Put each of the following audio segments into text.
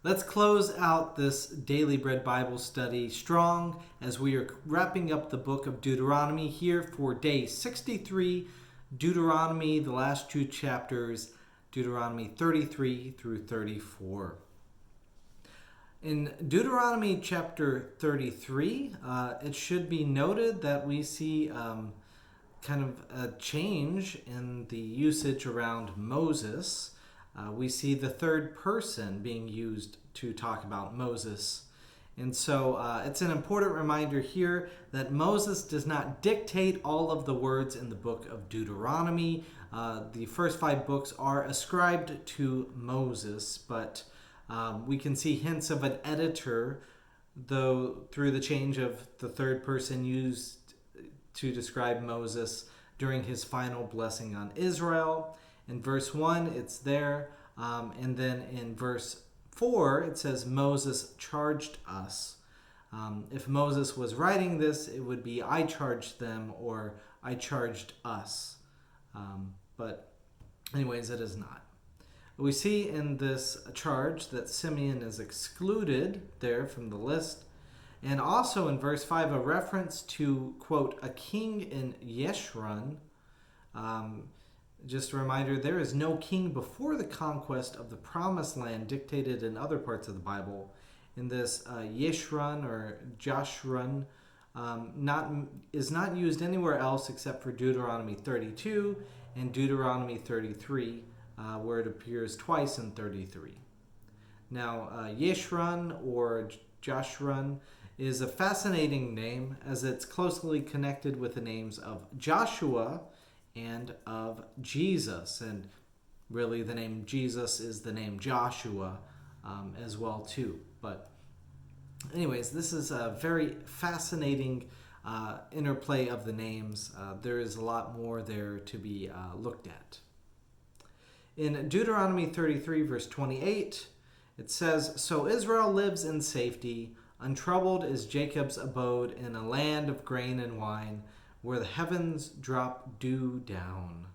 Let's close out this Daily Bread Bible study strong as we are wrapping up the book of Deuteronomy here for day 63. Deuteronomy, the last two chapters, Deuteronomy 33 through 34. In Deuteronomy chapter 33, it should be noted that we see kind of a change in the usage around Moses. We see the third person being used to talk about Moses. And so it's an important reminder here that Moses does not dictate all of the words in the book of Deuteronomy. The first 5 books are ascribed to Moses, but we can see hints of an editor, though, through the change of the third person used to describe Moses during his final blessing on Israel. In verse 1, it's there. And then in verse 4, it says, Moses charged us. If Moses was writing this, it would be, I charged them, or I charged us. But anyways, it is not. We see in this charge that Simeon is excluded there from the list. And also in verse 5, a reference to, quote, a king in Yeshurun. Just a reminder, there is no king before the conquest of the promised land dictated in other parts of the Bible. In this Yeshurun or Joshurun is not used anywhere else except for Deuteronomy 32 and Deuteronomy 33, where it appears twice in 33. Now, Yeshurun or Joshurun is a fascinating name as it's closely connected with the names of Joshua and of Jesus. And really the name Jesus is the name Joshua as well too. But anyways, this is a very fascinating interplay of the names. There is a lot more there to be looked at. In Deuteronomy 33 verse 28, it says, So Israel lives in safety, untroubled is Jacob's abode in a land of grain and wine, where the heavens drop dew down.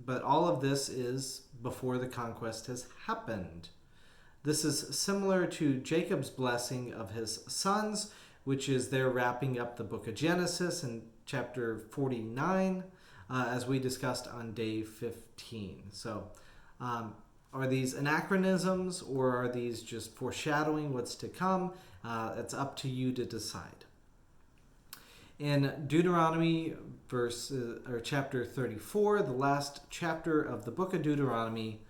But all of this is before the conquest has happened. This is similar to Jacob's blessing of his sons, which is there wrapping up the book of Genesis in chapter 49, as we discussed on day 15. So are these anachronisms, or are these just foreshadowing what's to come? It's up to you to decide. In Deuteronomy chapter 34, the last chapter of the book of Deuteronomy,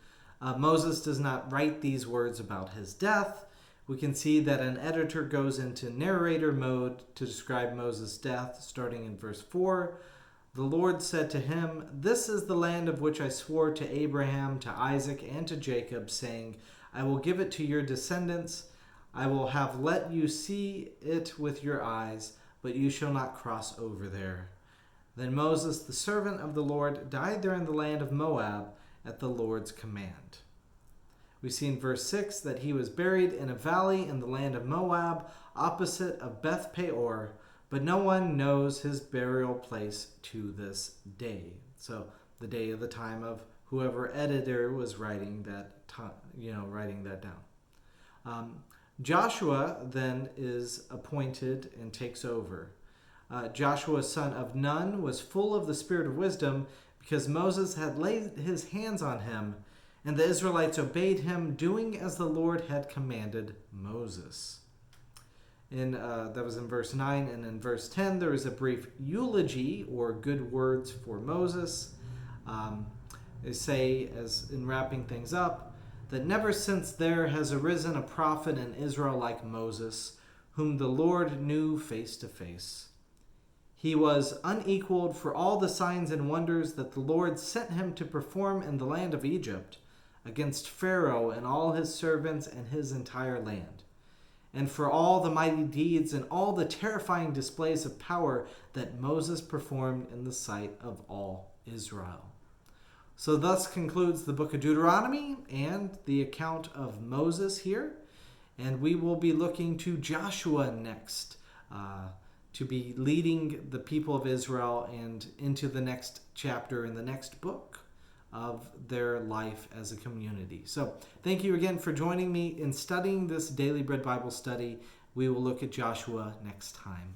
Moses does not write these words about his death. We can see that an editor goes into narrator mode to describe Moses' death, starting in verse 4. The Lord said to him, This is the land of which I swore to Abraham, to Isaac, and to Jacob, saying, I will give it to your descendants. I will have let you see it with your eyes, but you shall not cross over there. Then Moses, the servant of the Lord, died there in the land of Moab at the Lord's command. We see in verse 6 that he was buried in a valley in the land of Moab, opposite of Beth Peor, but no one knows his burial place to this day. So the day of the time of whoever editor was writing that down. Joshua then is appointed and takes over. Joshua, son of Nun, was full of the spirit of wisdom because Moses had laid his hands on him, and the Israelites obeyed him, doing as the Lord had commanded Moses. That was in verse 9, and in verse 10 there is a brief eulogy or good words for Moses. They say, as in wrapping things up, that never since there has arisen a prophet in Israel like Moses, whom the Lord knew face to face. He was unequaled for all the signs and wonders that the Lord sent him to perform in the land of Egypt, against Pharaoh and all his servants and his entire land, and for all the mighty deeds and all the terrifying displays of power that Moses performed in the sight of all Israel. So thus concludes the book of Deuteronomy and the account of Moses here. And we will be looking to Joshua next to be leading the people of Israel and into the next chapter in the next book of their life as a community. So thank you again for joining me in studying this Daily Bread Bible study. We will look at Joshua next time.